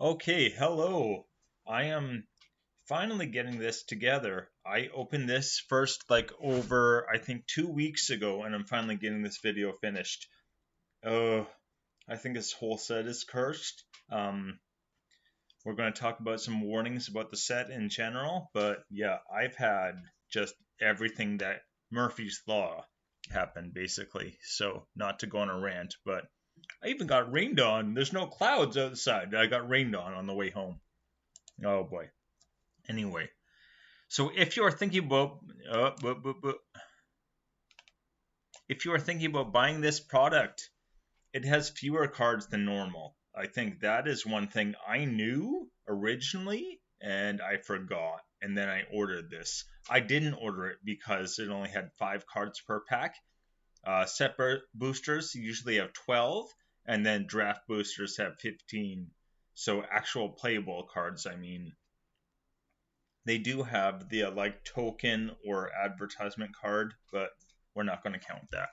Okay, hello. I am finally getting this together. I opened this first like over I think 2 weeks ago, and I'm finally getting this video finished. Oh, I think this whole set is cursed. We're going to talk about some warnings about the set in general, but yeah, I've had just everything that Murphy's Law happened basically. So, not to go on a rant, but I even got rained on. There's no clouds outside. I got rained on the way home. Oh boy. Anyway, so if you are thinking about buying this product, it has fewer cards than normal. I think that is one thing I knew originally and I forgot, and then I ordered this. I didn't order it because it only had 5 cards per pack. Separate boosters usually have 12, and then draft boosters have 15. So actual playable cards, I mean. They do have the like token or advertisement card, but we're not going to count that.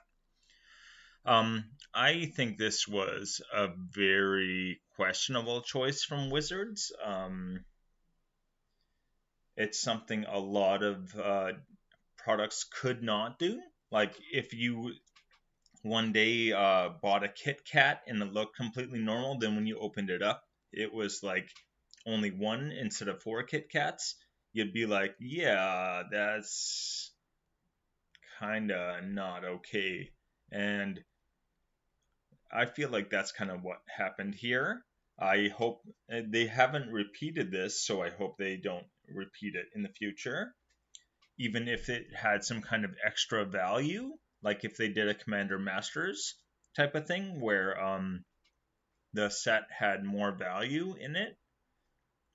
I think this was a very questionable choice from Wizards. It's something a lot of products could not do. Like if you one day bought a Kit Kat and it looked completely normal, then when you opened it up, it was like only one instead of 4 Kit Kats. You'd be like, yeah, that's kind of not okay. And I feel like that's kind of what happened here. I hope they haven't repeated this, so I hope they don't repeat it in the future. Even if it had some kind of extra value, like if they did a Commander Masters type of thing where the set had more value in it,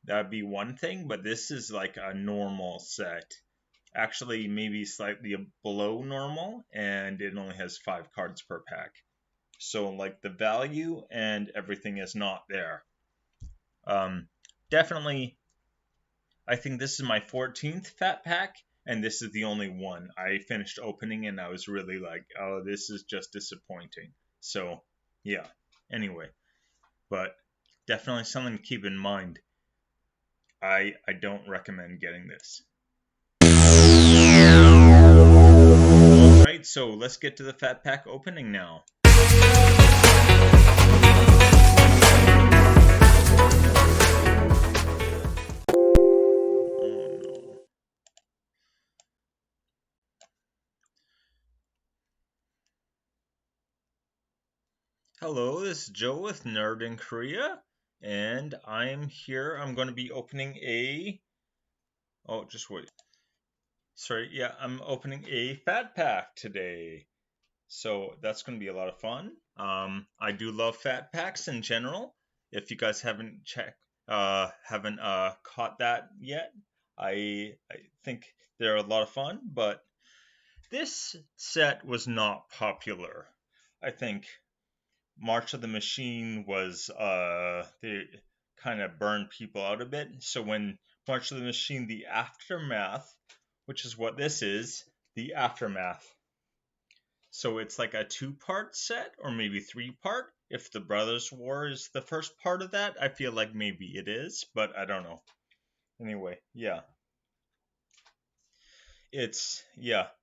that'd be one thing. But this is like a normal set, actually maybe slightly below normal, and it only has 5 cards per pack. So like the value and everything is not there. Um, Definitely, I think this is my 14th fat pack, and this is the only one I finished opening, and I was really like, oh, this is just disappointing. So yeah. Anyway, but definitely something to keep in mind. I don't recommend getting this. All right, so let's get to the fat pack opening now. Oh no. Hello, this is Joe with Nerd in Korea, and I'm here. I'm going to be opening a. Oh, just wait. Sorry, yeah, I'm opening a fat pack today. So that's going to be a lot of fun. I do love fat packs in general. If you guys haven't caught that yet, I think they're a lot of fun. But this set was not popular. I think March of the Machine was they kind of burned people out a bit. So when March of the Machine, the Aftermath, which is what this is, the Aftermath. So it's like a 2-part set, or maybe 3-part. If the Brothers War is the first part of that, I feel like maybe it is, but I don't know. Anyway, yeah.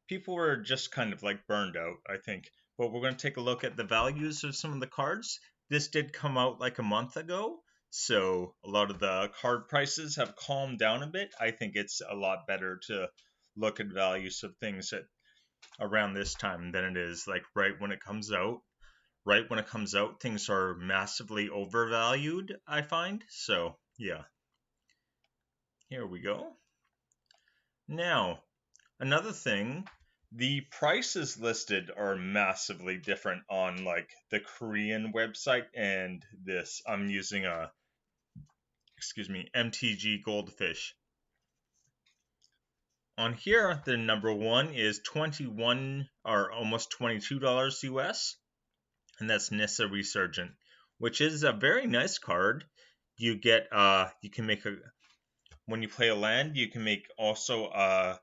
People were just kind of like burned out, I think. But we're going to take a look at the values of some of the cards. This did come out like a month ago, so a lot of the card prices have calmed down a bit. I think it's a lot better to look at values of things at around this time than it is like right when it comes out. Right when it comes out, things are massively overvalued, I find. So, yeah. Here we go. Now, another thing, the prices listed are massively different on like the Korean website and this. I'm using MTG Goldfish. On here, the number one is 21 or almost $22 US, and that's Nissa Resurgent, which is a very nice card. You get you can make a when you play a land, you can make also a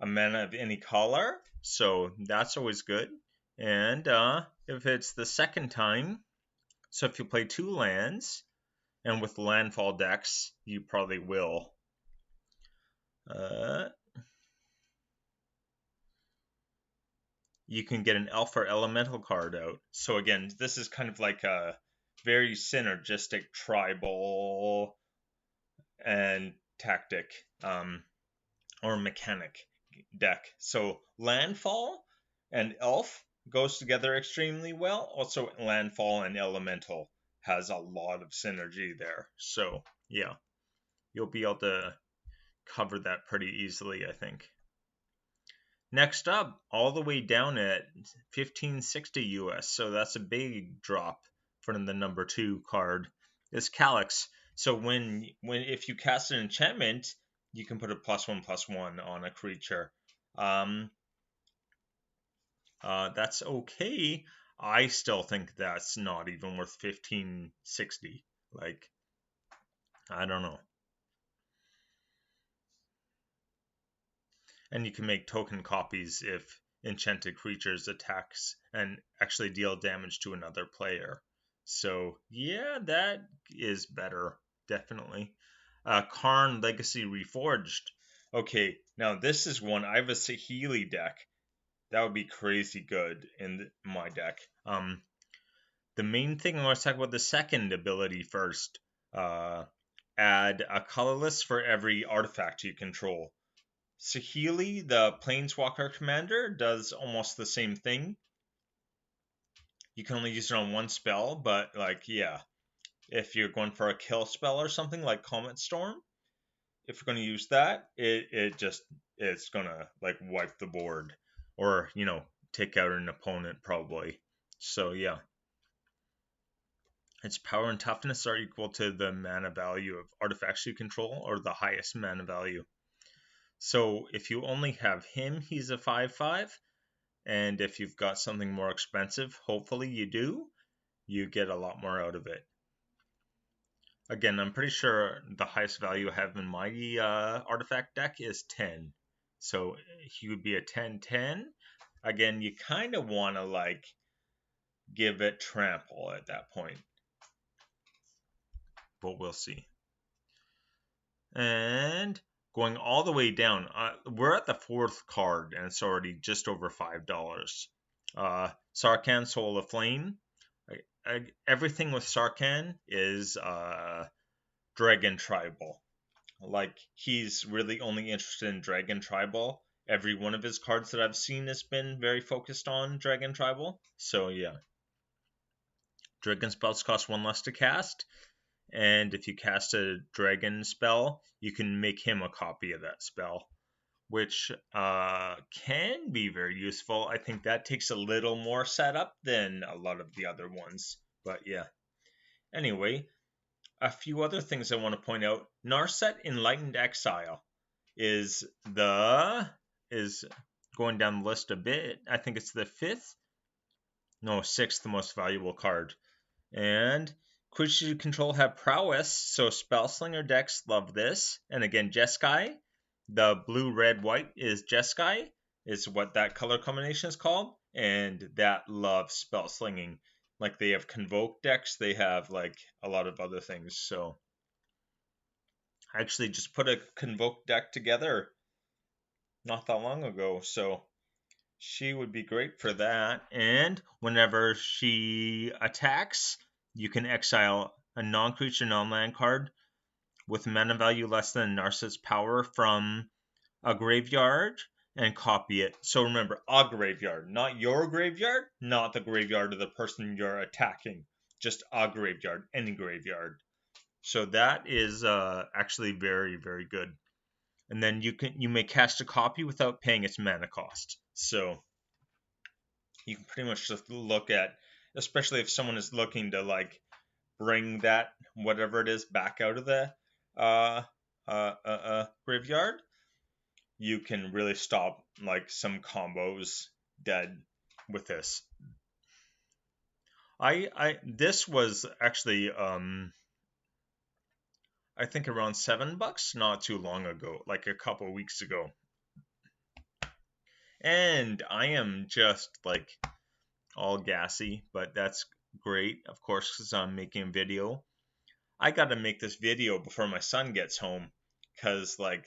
mana of any color, so that's always good. And if it's the second time, so if you play 2 lands And with landfall decks, you probably will. You can get an elf or elemental card out. So again, this is kind of like a very synergistic tribal and tactic or mechanic deck. So landfall and elf goes together extremely well. Also, landfall and elemental has a lot of synergy there. So yeah, you'll be able to cover that pretty easily, I think. Next up, all the way down at 1560 US, so that's a big drop from the number 2 card, is Calyx. So when if you cast an enchantment, you can put a +1/+1 on a creature. That's okay. I still think that's not even worth 1560. Like, I don't know. And you can make token copies if enchanted creatures attacks and actually deal damage to another player. So yeah, that is better, definitely. Karn Legacy Reforged. Okay, now this is one. I have a Saheeli deck. That would be crazy good in my deck. The main thing I want to talk about the second ability first. Add a colorless for every artifact you control. Saheeli, the Planeswalker commander, does almost the same thing. You can only use it on one spell, but like, yeah, if you're going for a kill spell or something like Comet Storm, if you're going to use that, it's gonna like wipe the board, or take out an opponent probably. So yeah, its power and toughness are equal to the mana value of artifacts you control, or the highest mana value. So if you only have him, he's a 5/5. And if you've got something more expensive, hopefully you do, you get a lot more out of it. Again, I'm pretty sure the highest value I have in my artifact deck is 10. So he would be a 10/10. Again, you kind of want to like give it trample at that point. But we'll see. And going all the way down, we're at the 4th card, and it's already just over $5. Sarkhan, Soul of Flame. Everything with Sarkhan is Dragon Tribal. Like, he's really only interested in Dragon Tribal. Every one of his cards that I've seen has been very focused on Dragon Tribal. So yeah. Dragon spells cost 1 less to cast. And if you cast a dragon spell, you can make him a copy of that spell, which can be very useful. I think that takes a little more setup than a lot of the other ones. But yeah. Anyway, a few other things I want to point out. Narset Enlightened Exile is going down the list a bit. I think it's the 6th most valuable card. And creatures you control have prowess, so Spellslinger decks love this. And again, Jeskai, the blue, red, white is Jeskai, is what that color combination is called. And that loves Spellslinging. Like, they have Convoke decks, they have like a lot of other things. So I actually just put a Convoke deck together not that long ago. So she would be great for that. And whenever she attacks, you can exile a non-creature, non-land card with mana value less than Narset's power from a graveyard and copy it. So remember, a graveyard, not your graveyard, not the graveyard of the person you're attacking, just a graveyard, any graveyard. So that is actually very, very good. And then you may cast a copy without paying its mana cost. So you can pretty much just look at, especially if someone is looking to like bring that whatever it is back out of the graveyard, you can really stop like some combos dead with this. This was actually I think around $7 not too long ago, like a couple weeks ago. And I am just like all gassy, but that's great, of course, because I'm making a video. I gotta make this video before my son gets home, cause like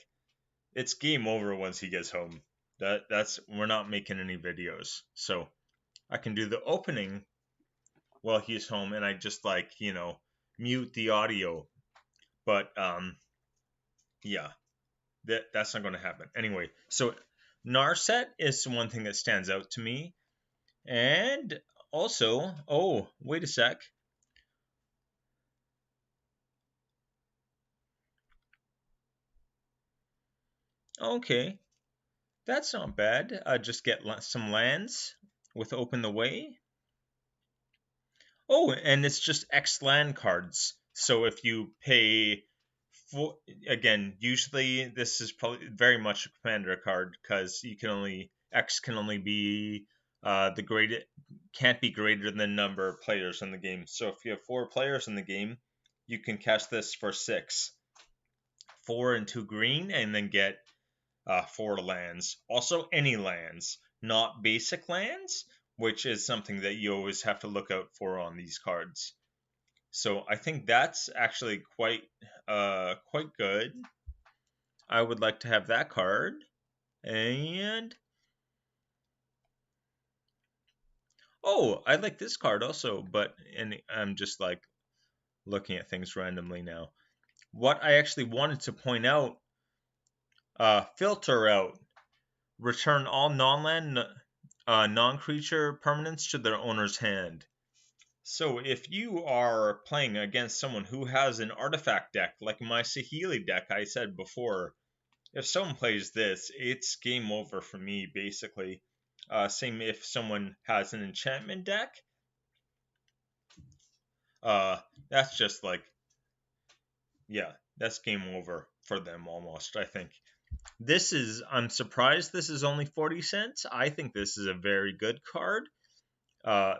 it's game over once he gets home. That's we're not making any videos, so I can do the opening while he's home, and I just like mute the audio. But yeah, that's not going to happen anyway. So Narset is one thing that stands out to me, and also, oh wait a sec. Okay, that's not bad. Just get some lands with Open the Way. Oh, and it's just X land cards. So if you pay for, again, usually this is probably very much a commander card because you can only X can only be the great can't be greater than the number of players in the game. So if you have 4 players in the game, you can cast this for 6, 4 and 2 green, and then get 4 lands. Also, any lands, not basic lands, which is something that you always have to look out for on these cards. So I think that's actually quite good. I would like to have that card. And oh, I like this card also, and I'm just like looking at things randomly now. What I actually wanted to point out, filter out. Return all non-land, non-creature permanents to their owner's hand. So if you are playing against someone who has an artifact deck, like my Saheeli deck I said before, if someone plays this, it's game over for me, basically. Same if someone has an enchantment deck. That's just like, yeah, that's game over for them almost, I think. I'm surprised this is only 40 cents. I think this is a very good card.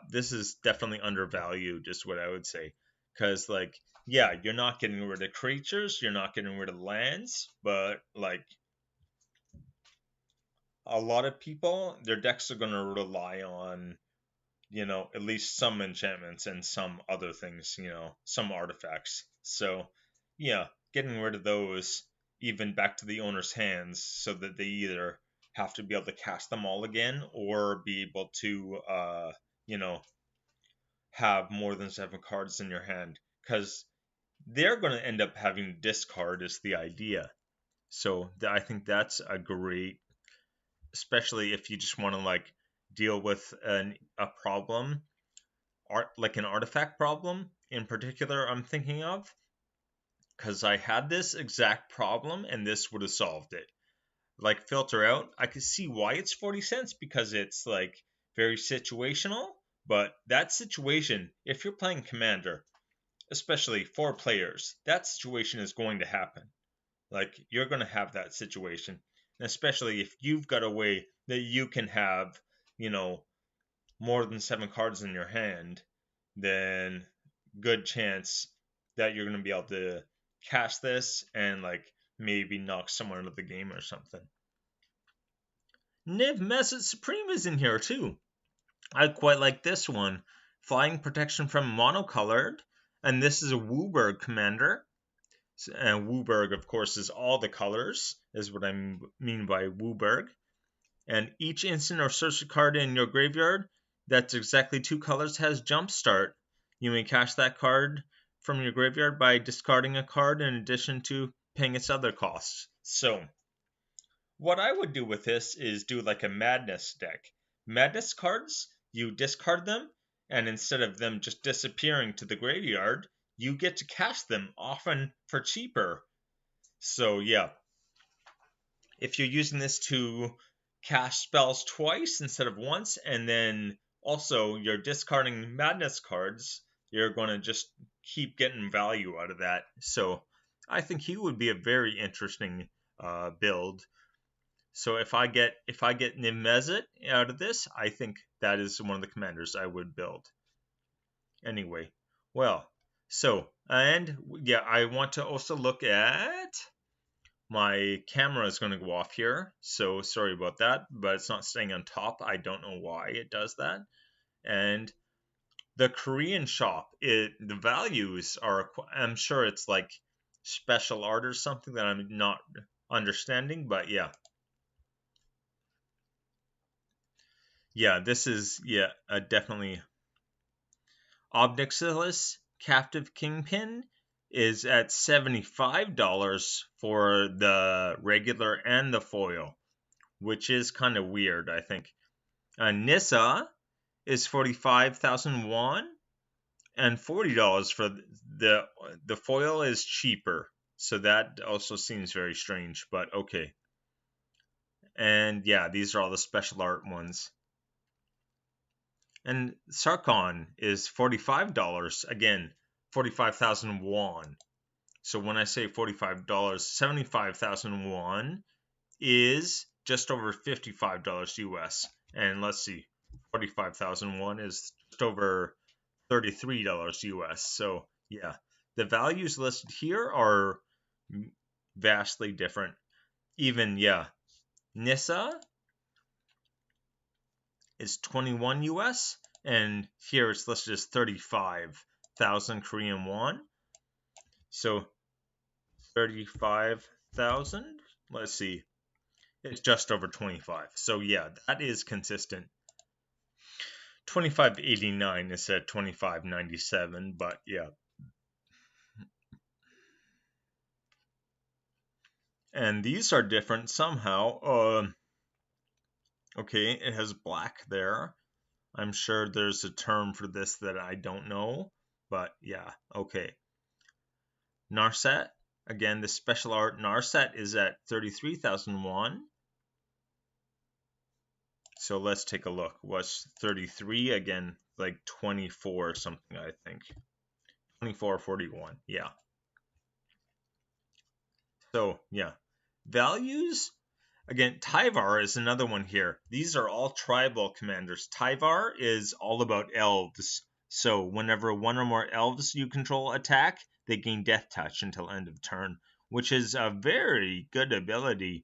This is definitely undervalued, just what I would say. Because, like, yeah, you're not getting rid of creatures, you're not getting rid of lands, but, like, a lot of people, their decks are going to rely on, at least some enchantments and some other things, some artifacts. So, yeah, getting rid of those, even back to the owner's hands, so that they either have to be able to cast them all again or be able to, have more than 7 cards in your hand. Because they're going to end up having discard, is the idea. So I think that's a great, especially if you just want to like deal with a problem, like an artifact problem in particular. I'm thinking of because I had this exact problem and this would have solved it. Like filter out, I could see why it's 40 cents because it's like very situational. But that situation, if you're playing Commander, especially 4 players, that situation is going to happen. Like you're going to have that situation, and especially if you've got a way that you can have, more than 7 cards in your hand, then good chance that you're going to be able to cast this and like maybe knock someone out of the game or something. Niv Mizzet Supreme is in here too. I quite like this one. Flying protection from monocolored, and this is a WUBRG commander. And WUBRG, of course, is all the colors, is what I mean by WUBRG. And each instant or sorcery card in your graveyard that's exactly 2 colors has Jumpstart. You may cast that card from your graveyard by discarding a card in addition to paying its other costs. So, what I would do with this is do like a Madness deck. Madness cards, you discard them, and instead of them just disappearing to the graveyard, you get to cast them, often for cheaper. So, yeah. If you're using this to cast spells twice instead of once, and then also you're discarding Madness cards, you're going to just keep getting value out of that. So I think he would be a very interesting build. So if I get Niv Mizzet out of this, I think that is one of the commanders I would build. Anyway, well, so, and yeah, I want to also look at my camera is going to go off here, so sorry about that, but it's not staying on top. I don't know why it does that. And the Korean shop, the values are, I'm sure it's like special art or something that I'm not understanding, but yeah. Yeah, this is, yeah, definitely. Obnixilis Captive Kingpin is at $75 for the regular and the foil, which is kind of weird, I think. Nissa is 45,000 won, and $40 for the foil is cheaper. So that also seems very strange, but okay. And yeah, these are all the special art ones. And Sarkon is $45. Again, 45,000 won. So when I say $45, 75,000 won is just over $55 US. And let's see, 45,000 won is just over $33 US. So yeah, the values listed here are vastly different. Even, yeah, Nissa is 21 US, and here it's listed as 35,000 Korean won. So 35,000, let's see, it's just over 25. So yeah, that is consistent. 2589 is at 2597, but yeah. And these are different somehow. Okay, it has black there. I'm sure there's a term for this that I don't know, but yeah, okay. Narset, again, the special art Narset is at 33,000 won. So let's take a look. What's 33? Again, like 24 or something, I think. 24.41, yeah. So, yeah. Values, again, Tyvar is another one here. These are all tribal commanders. Tyvar is all about elves. So whenever one or more elves you control attack, they gain Death Touch until end of turn, which is a very good ability.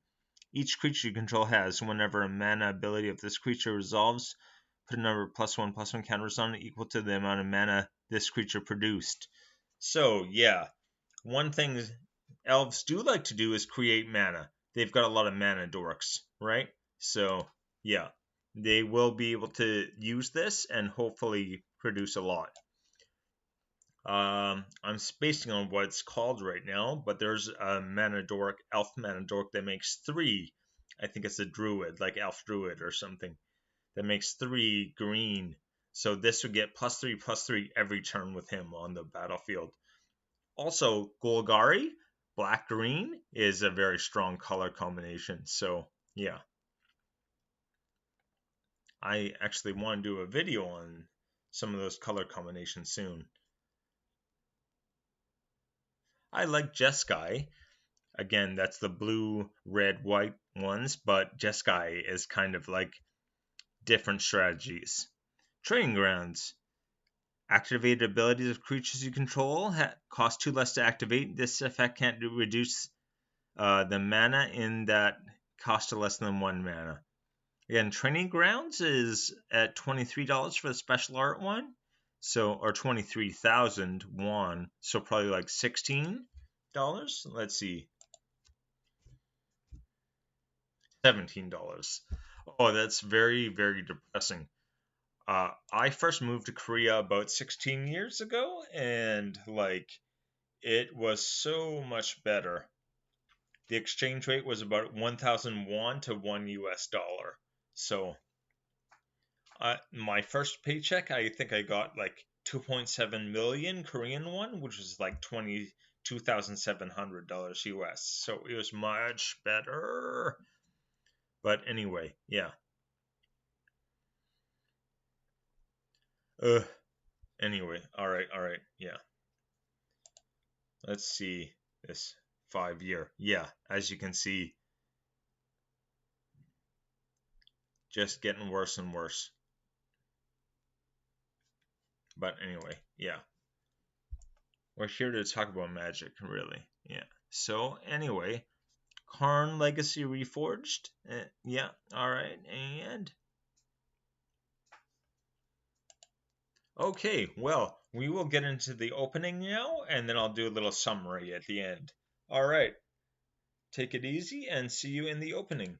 Each creature you control has, whenever a mana ability of this creature resolves, put a number +1/+1 counters on it equal to the amount of mana this creature produced. So yeah, one thing elves do like to do is create mana. They've got a lot of mana dorks, right? So yeah, they will be able to use this and hopefully produce a lot. I'm spacing on what it's called right now, but there's a mana dork, elf mana dork that makes 3. I think it's a druid, like elf druid or something, that makes 3 green. So this would get +3/+3 every turn with him on the battlefield. Also, Golgari, black green, is a very strong color combination. So yeah, I actually want to do a video on some of those color combinations soon. I like Jeskai. Again, that's the blue, red, white ones, but Jeskai is kind of like different strategies. Training Grounds. Activated abilities of creatures you control cost 2 less to activate. This effect can't reduce the mana in that cost less than 1 mana. Again, Training Grounds is at $23 for the special art one. So, or 23,000 won. So probably like $16. Let's see. $17. Oh, that's very, very depressing. I first moved to Korea about 16 years ago, and like it was so much better. The exchange rate was about 1,000 won to $1. So, my first paycheck, I think I got like 2.7 million Korean won, which was like $22,700 US. So it was much better. But anyway, yeah. Anyway, all right, yeah. Let's see this 5-year. Yeah, as you can see, just getting worse and worse. But anyway, yeah. We're here to talk about Magic, really. Yeah. So anyway, Karn Legacy Reforged. Yeah, all right. And Okay, well, we will get into the opening now, and then I'll do a little summary at the end. All right, take it easy and see you in the opening.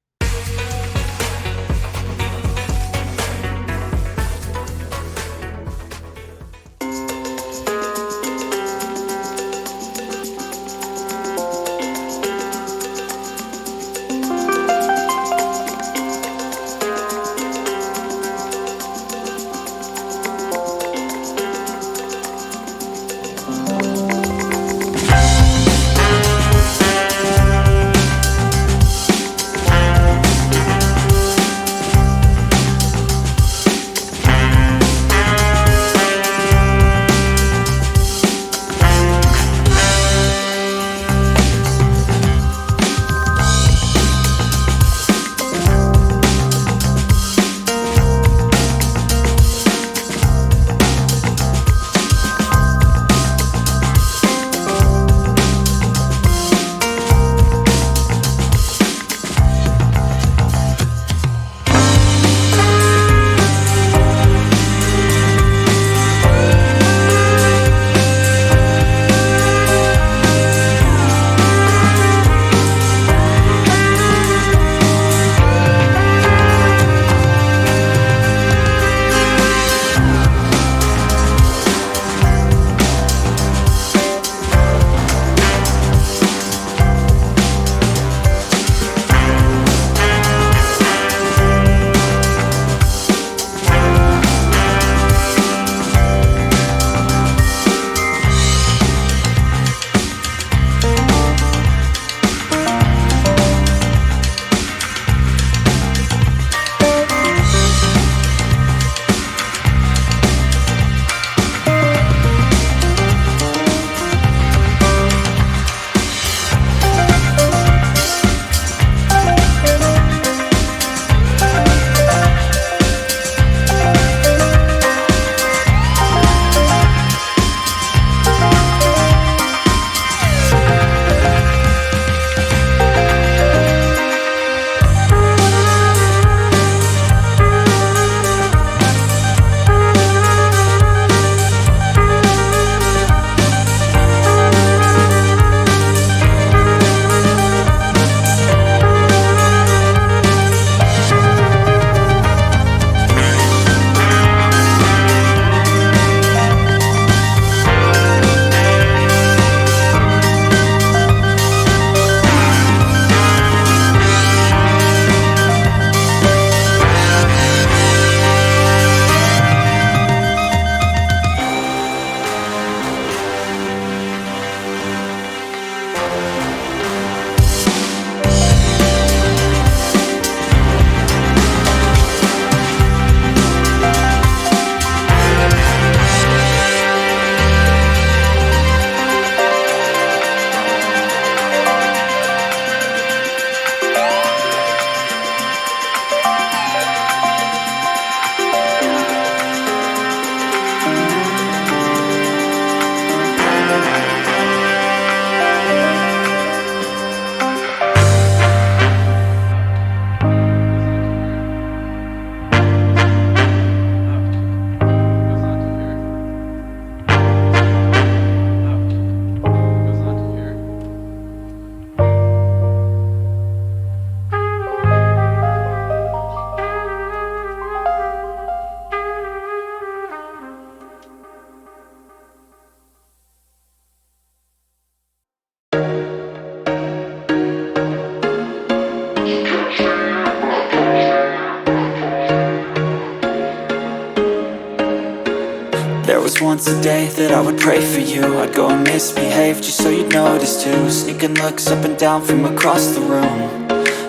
There was once a day that I would pray for you. I'd go and misbehave just so you'd notice too. Sneaking looks up and down from across the room.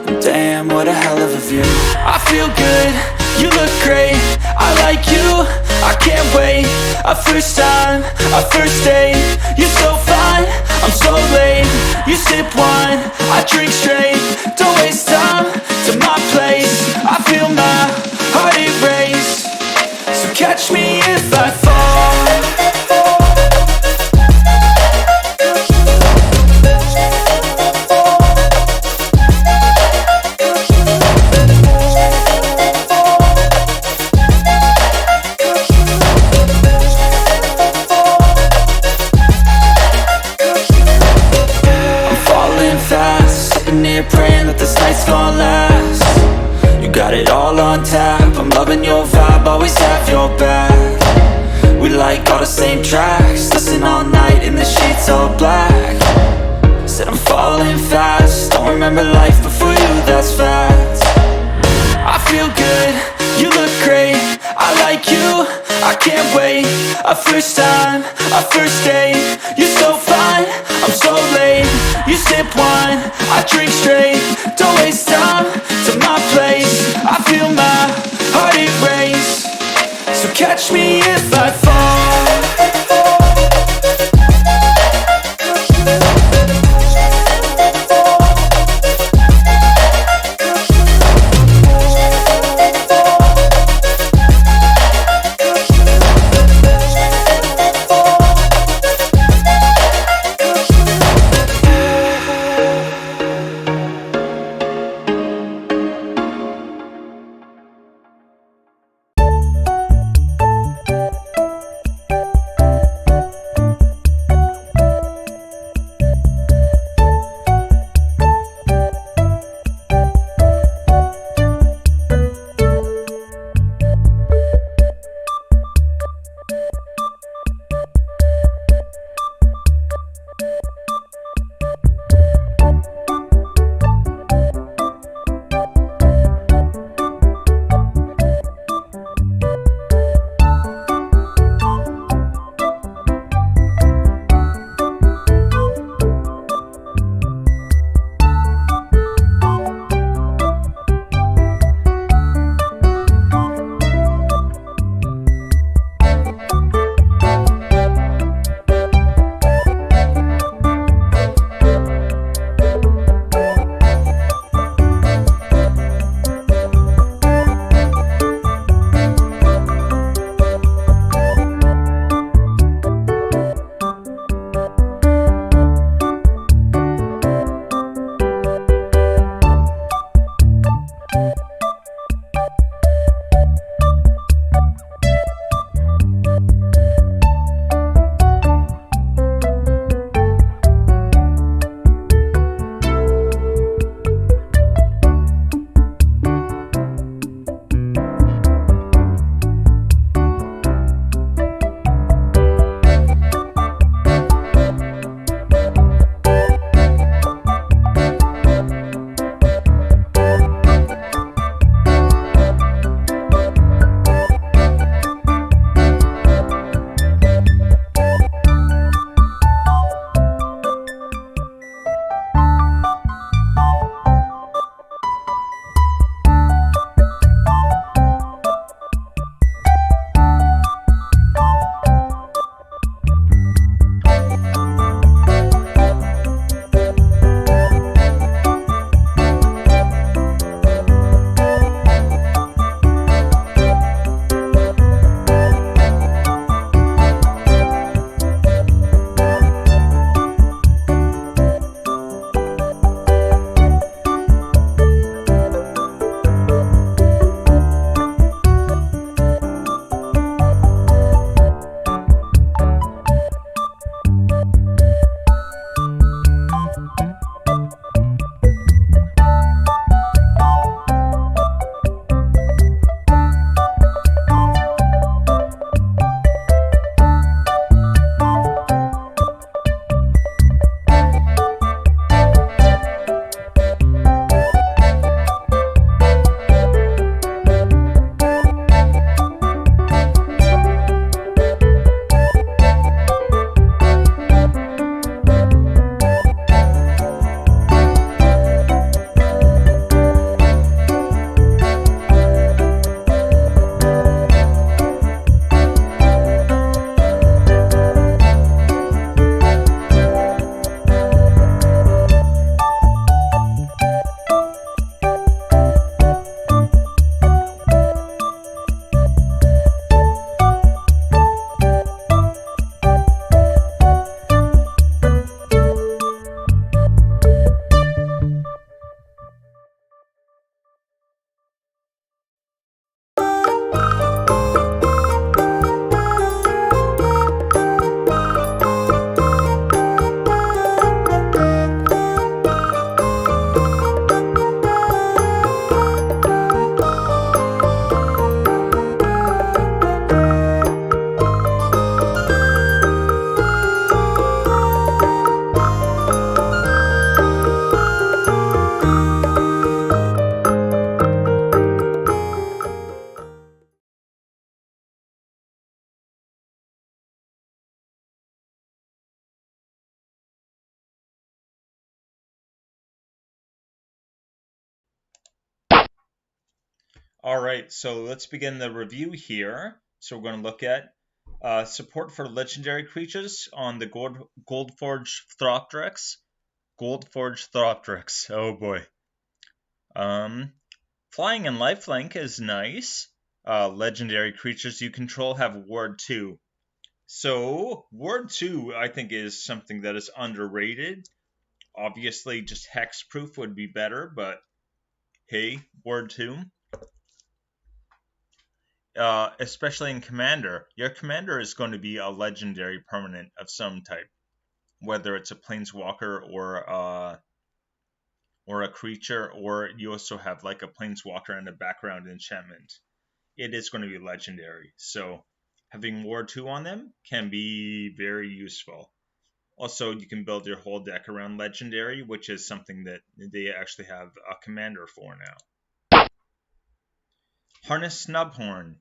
And damn, what a hell of a view. I feel good, you look great, I like you, I can't wait. A first time, a first date. You're so fine, I'm so late. You sip wine, I drink straight. Don't waste time to my place. I feel my heart erase. So catch me if I fall. here praying that this night's gonna last. You got it all on tap, I'm loving your vibe, always have your back. We like all the same tracks, listen all night in the sheets all black. Said I'm falling fast, don't remember life before you, that's fact. I feel good, you look great, I like you, I can't wait. A first time, a first date, you're so fine, I'm so late. You sip wine, I drink straight, don't waste time to my place. I feel my heart erase, so catch me if I fall. All right, so let's begin the review here. So we're going to look at support for legendary creatures on the Goldforge Thropteryx. Goldforge Thropteryx. Oh boy. Flying and lifelink is nice. Legendary creatures you control have Ward 2. So Ward 2, I think, is something that is underrated. Obviously, just hexproof would be better, but hey, Ward 2. Especially in Commander. Your Commander is going to be a legendary permanent of some type, whether it's a Planeswalker or a creature, or you also have like a Planeswalker and a background enchantment. It is going to be legendary. So having Ward 2 on them can be very useful. Also, you can build your whole deck around legendary, which is something that they actually have a commander for now. Harness Snubhorn.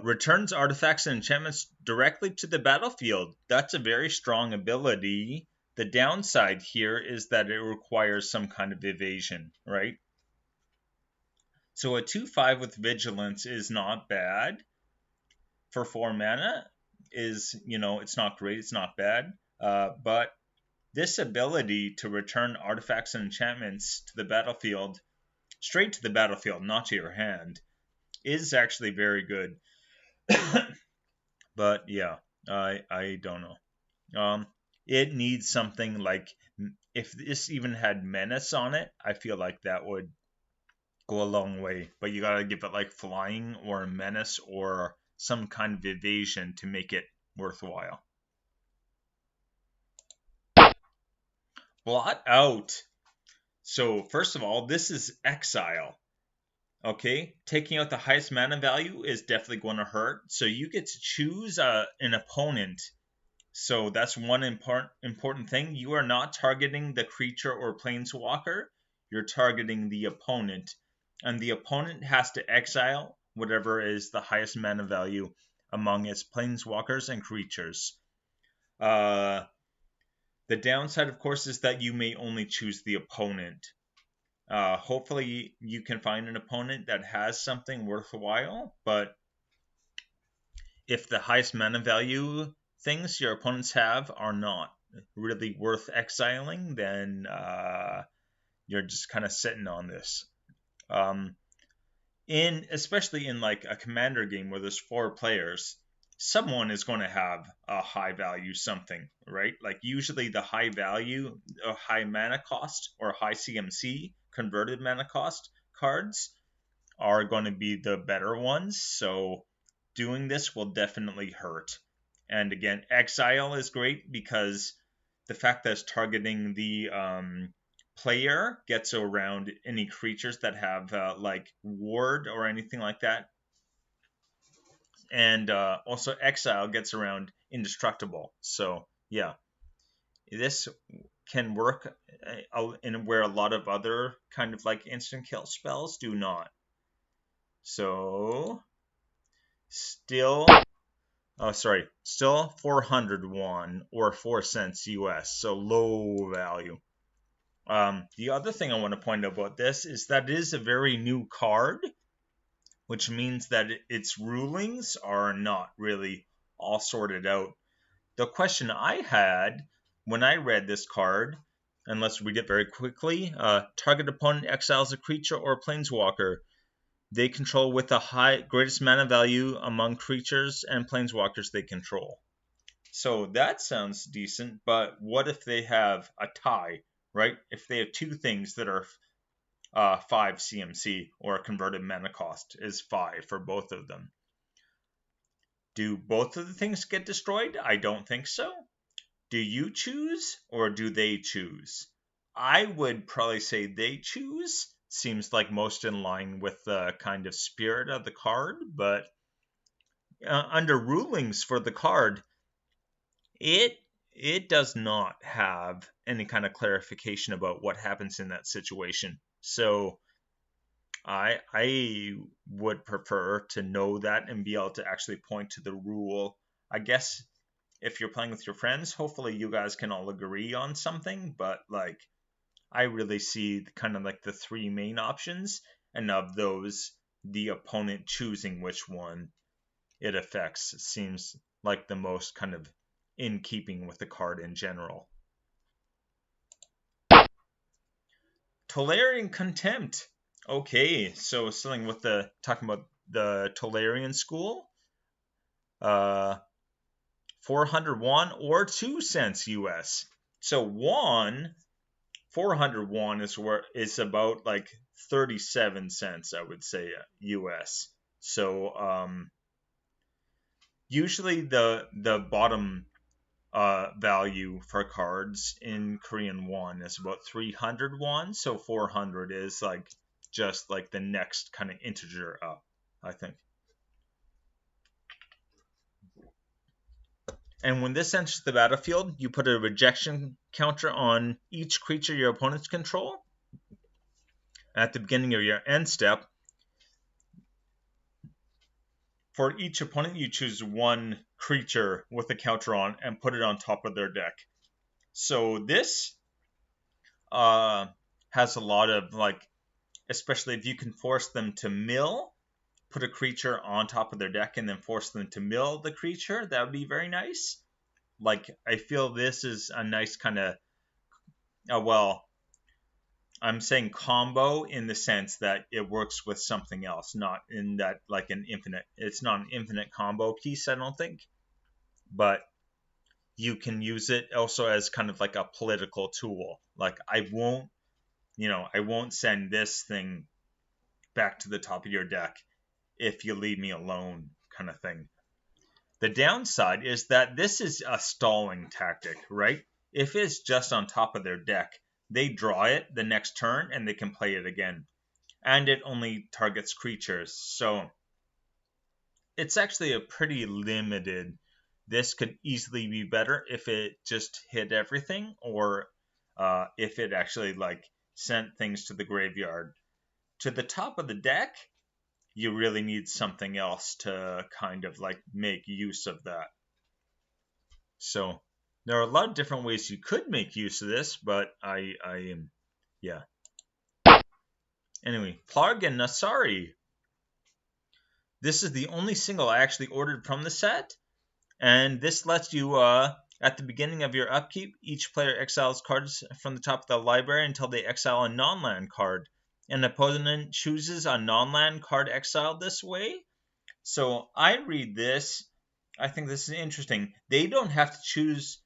Returns artifacts and enchantments directly to the battlefield. That's a very strong ability. The downside here is that it requires some kind of evasion, right? So a 2/5 with Vigilance is not bad. For 4 mana is, it's not great, it's not bad. But this ability to return artifacts and enchantments to the battlefield, straight to the battlefield, not to your hand, is actually very good. But yeah, I don't know. It needs something like, if this even had Menace on it, I feel like that would go a long way. But you gotta give it like flying or Menace or some kind of evasion to make it worthwhile. Blot Out. So first of all, this is Exile. Okay, taking out the highest mana value is definitely going to hurt. So you get to choose an opponent. So that's one important thing. You are not targeting the creature or planeswalker. You're targeting the opponent. And the opponent has to exile whatever is the highest mana value among its planeswalkers and creatures. The downside, of course, is that you may only choose the opponent. Hopefully you can find an opponent that has something worthwhile, but if the highest mana value things your opponents have are not really worth exiling, then you're just kind of sitting on this. Especially in like a commander game where there's 4 players, someone is going to have a high value something, right? Like usually the high value, high mana cost, or high CMC converted mana cost cards are going to be the better ones. So doing this will definitely hurt. And again, exile is great because the fact that it's targeting the player gets around any creatures that have like ward or anything like that. And also exile gets around indestructible. So yeah, this can work in where a lot of other kind of like instant kill spells do not. So still 401 or 4 cents US, so low value. The other thing I want to point out about this is that it is a very new card, which means that its rulings are not really all sorted out. The question I had when I read this card, and let's read it very quickly, target opponent exiles a creature or planeswalker they control with the greatest mana value among creatures and planeswalkers they control. So that sounds decent, but what if they have a tie, right? If they have 2 things that are 5 CMC, or a converted mana cost is 5 for both of them. Do both of the things get destroyed? I don't think so. Do you choose, or do they choose? I would probably say they choose. Seems like most in line with the kind of spirit of the card, but under rulings for the card, it does not have any kind of clarification about what happens in that situation. So I would prefer to know that and be able to actually point to the rule. I guess if you're playing with your friends, hopefully you guys can all agree on something, but like I really see kind of like the 3 main options, and of those, the opponent choosing which one it affects seems like the most kind of in keeping with the card in general. Tolarian Contempt. Okay, so talking about the Tolarian school. 400 won or 2 cents US. So 400 won is about like 37 cents, I would say, US. So usually the bottom value for cards in Korean won is about 300 won. So 400 is like just like the next kind of integer up, I think. And when this enters the battlefield, you put a rejection counter on each creature your opponents control. At the beginning of your end step, for each opponent, you choose one creature with a counter on and put it on top of their deck. So this has a lot of, like, especially if you can force them to mill, put a creature on top of their deck and then force them to mill the creature, that would be very nice. Like, I feel this is a nice kind of, well, I'm saying combo in the sense that it works with something else, not in that like it's not an infinite combo piece, I don't think. But you can use it also as kind of like a political tool. Like, I won't send this thing back to the top of your deck if you leave me alone, kind of thing. The downside is that this is a stalling tactic, right? If it's just on top of their deck, they draw it the next turn and they can play it again. And it only targets creatures, so it's actually a pretty limited. This could easily be better if it just hit everything, or if it actually like sent things to the graveyard. To the top of the deck, you really need something else to kind of like make use of that. So there are a lot of different ways you could make use of this, but I am, yeah. Anyway, Plarg and Nassari. This is the only single I actually ordered from the set, and this lets you, at the beginning of your upkeep, each player exiles cards from the top of the library until they exile a non-land card. An opponent chooses a non-land card exiled this way. So I read this. I think this is interesting. They don't have to choose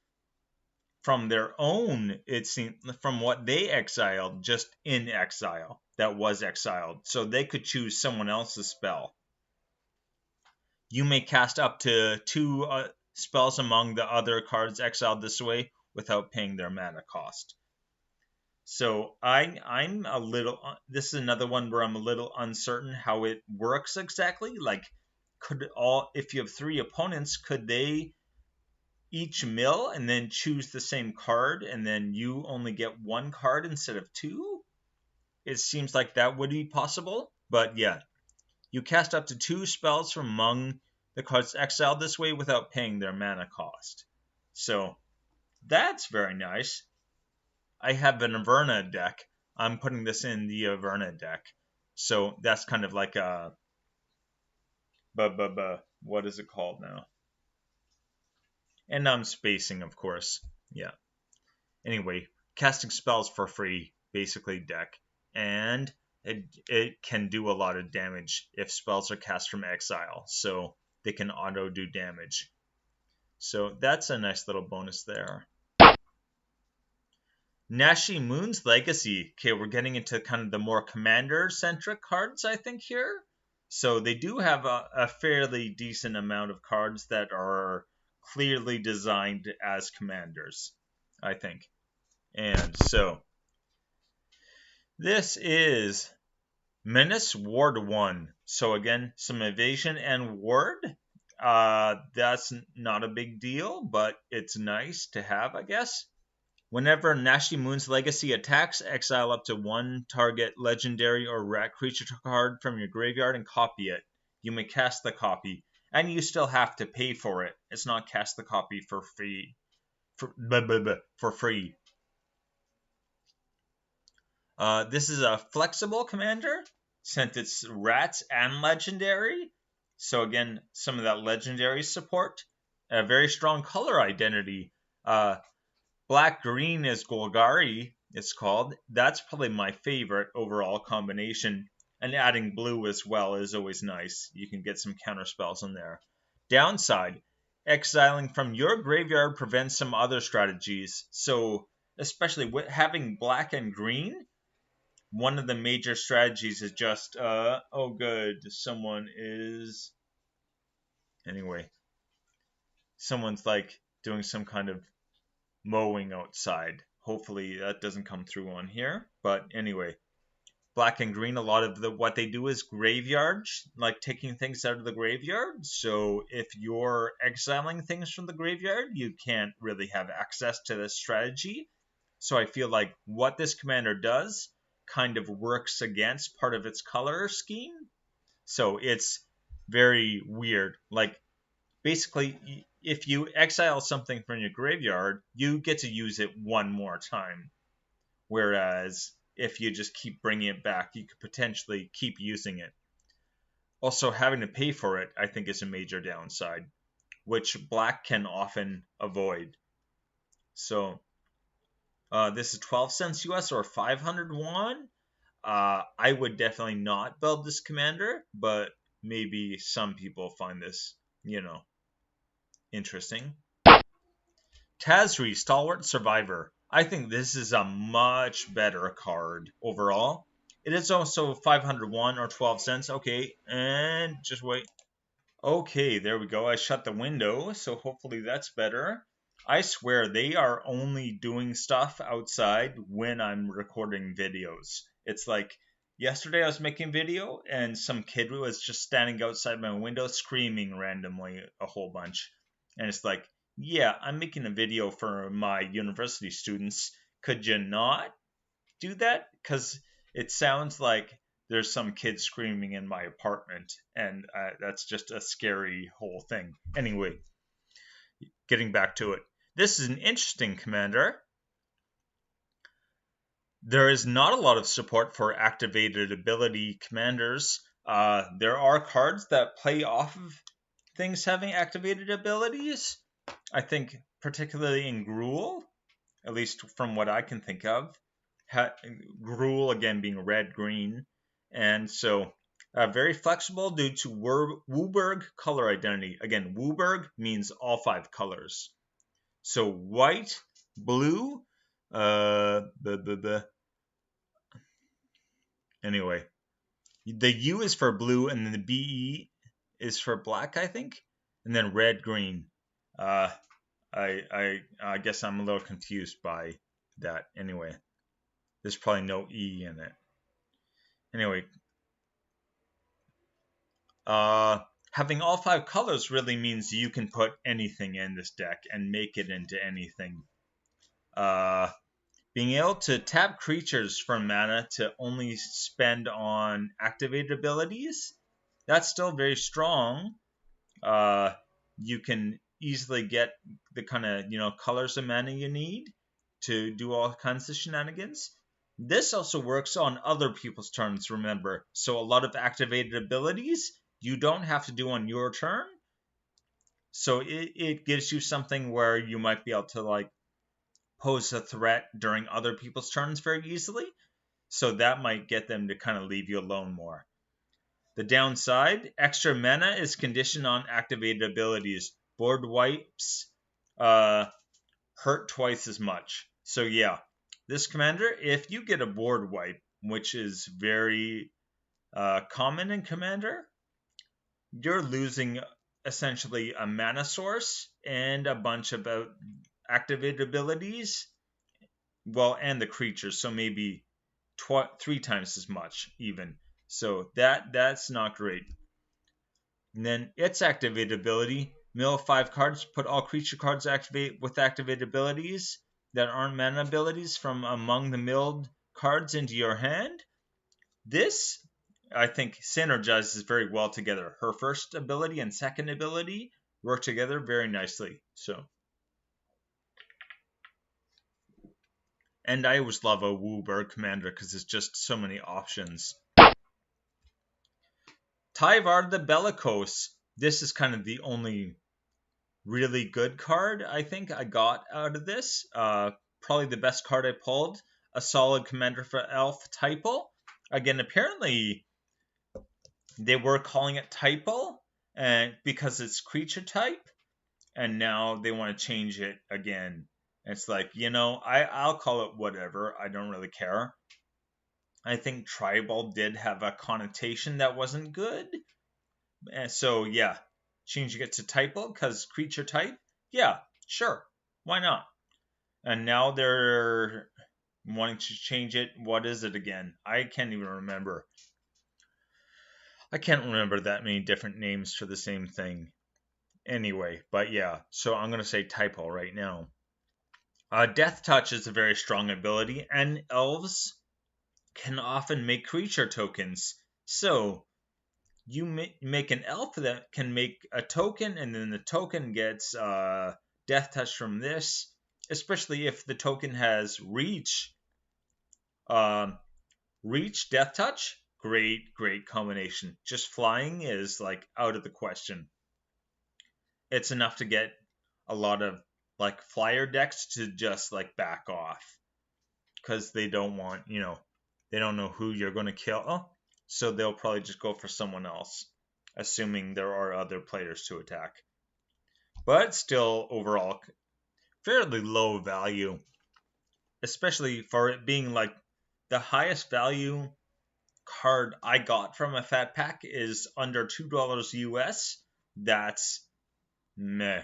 from their own, it seems, from what they exiled, just in exile, that was exiled. So they could choose someone else's spell. You may cast up to 2 spells among the other cards exiled this way without paying their mana cost. So I'm a little, this is another one where I'm a little uncertain how it works exactly. Like, if you have 3 opponents, could they each mill and then choose the same card and then you only get 1 card instead of 2? It seems like that would be possible, but yeah. You cast up to 2 spells from among the cards exiled this way without paying their mana cost. So that's very nice. I have an Averna deck. I'm putting this in the Averna deck. So that's kind of like a... what is it called now? And I'm spacing, of course. Yeah. Anyway, casting spells for free, basically deck. And it can do a lot of damage if spells are cast from exile. So they can auto do damage. So that's a nice little bonus there. Nashi Moon's Legacy. Okay, we're getting into kind of the more commander-centric cards, I think, here. So they do have a fairly decent amount of cards that are clearly designed as commanders, I think. And so this is Menace Ward 1. So again, some evasion and ward. That's not a big deal, but it's nice to have, I guess. Whenever Nashi Moon's Legacy attacks, exile up to 1 target legendary or rat creature card from your graveyard and copy it. You may cast the copy, and you still have to pay for it. It's not cast the copy for free. For free. This is a flexible commander. since it's rats and legendary. So again, some of that legendary support. A very strong color identity. Black green is Golgari, it's called. That's probably my favorite overall combination. And adding blue as well is always nice. You can get some counter spells in there. Downside, exiling from your graveyard prevents some other strategies. So, especially with having black and green, one of the major strategies is just, oh good, someone is... Anyway, someone's like doing some kind of mowing outside. Hopefully that doesn't come through on here. But anyway, black and green, a lot of what they do is graveyards, like taking things out of the graveyard. So if you're exiling things from the graveyard, you can't really have access to this strategy. So I feel like what this commander does kind of works against part of its color scheme. So it's very weird. Like, basically, if you exile something from your graveyard, you get to use it one more time. Whereas if you just keep bringing it back, you could potentially keep using it. Also, having to pay for it, I think, is a major downside, which black can often avoid. So, this is 12 cents US or 500 won. I would definitely not build this commander, but maybe some people find this, interesting. Tazri, Stalwart Survivor. I think this is a much better card overall. It is also 501 or 12 cents. Okay, and just wait. Okay, there we go. I shut the window, so hopefully that's better. I swear they are only doing stuff outside when I'm recording videos. It's like yesterday I was making a video and some kid was just standing outside my window screaming randomly a whole bunch. And it's like, yeah, I'm making a video for my university students. Could you not do that? Because it sounds like there's some kid screaming in my apartment, and that's just a scary whole thing. Anyway, getting back to it. This is an interesting commander. There is not a lot of support for activated ability commanders. There are cards that play off of things having activated abilities. I think particularly in Gruul, at least from what I can think of. Gruul, again, being red-green. And so very flexible due to WUBRG color identity. Again, WUBRG means all 5 colors. So white, blue, anyway, the U is for blue, and then the BE is for black, I think, and then red, green. I guess I'm a little confused by that. Anyway, there's probably no E in it. Anyway, having all 5 colors really means you can put anything in this deck and make it into anything. Being able to tap creatures for mana to only spend on activated abilities, that's still very strong. You can easily get the kind of, colors of mana you need to do all kinds of shenanigans. This also works on other people's turns, remember. So a lot of activated abilities you don't have to do on your turn. So it gives you something where you might be able to pose a threat during other people's turns very easily. So that might get them to kind of leave you alone more. The downside, extra mana is conditioned on activated abilities. Board wipes hurt twice as much. So yeah, this commander, if you get a board wipe, which is very common in Commander, you're losing essentially a mana source and a bunch of activated abilities. Well, and the creatures, so maybe 3 times as much even. So that's not great. And then its activated ability, mill 5 cards, put all creature cards with activated abilities that aren't mana abilities from among the milled cards into your hand. This, I think, synergizes very well together. Her first ability and second ability work together very nicely. And I always love a WUBRG commander because it's just so many options. Tyvar the Bellicose. This is kind of the only really good card I think I got out of this. Probably the best card I pulled. A solid commander for Elf Typal. Again, apparently they were calling it Typal and because it's creature type, and now they want to change it again. It's like, I'll call it whatever. I don't really care. I think tribal did have a connotation that wasn't good. And so, yeah, changing it to Typal because creature type. Yeah, sure. Why not? And now they're wanting to change it. What is it again? I can't even remember. I can't remember that many different names for the same thing. Anyway, but yeah, so I'm going to say Typal right now. Death Touch is a very strong ability, and elves can often make creature tokens. So you make an elf that can make a token, and then the token gets Death Touch from this, especially if the token has Reach. Reach, Death Touch, great combination. Just flying is like out of the question. It's enough to get a lot of like flyer decks to just like back off because they don't want, they don't know who you're going to kill, so they'll probably just go for someone else, assuming there are other players to attack. But still, overall, fairly low value, especially for it being like the highest value card I got from a fat pack is under $2 US. That's meh.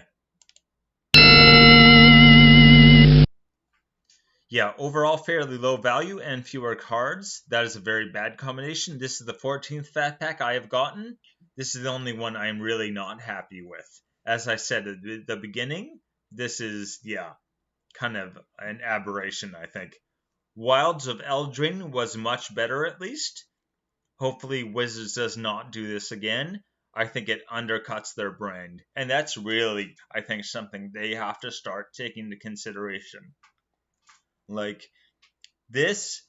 Yeah, overall fairly low value and fewer cards. That is a very bad combination. This is the 14th fat pack I have gotten. This is the only one I am really not happy with. As I said at the beginning, this is, kind of an aberration, I think. Wilds of Eldraine was much better at least. Hopefully Wizards does not do this again. I think it undercuts their brand. And that's really, I think, something they have to start taking into consideration. Like, this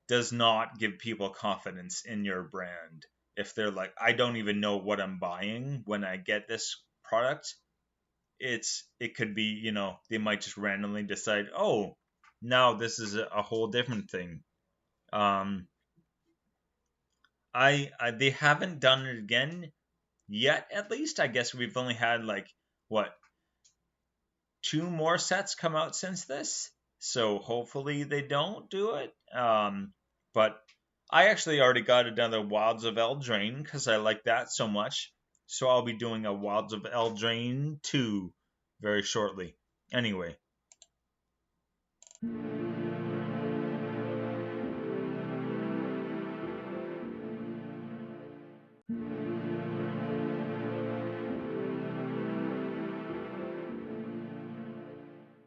does not give people confidence in your brand. If they're like, I don't even know what I'm buying when I get this product, it could be, they might just randomly decide, oh, now this is a whole different thing. They haven't done it again yet, at least. I guess we've only had like, what, 2 more sets come out since this? So hopefully they don't do it. But I actually already got another Wilds of Eldraine because I like that so much. So I'll be doing a Wilds of Eldraine 2 very shortly. Anyway.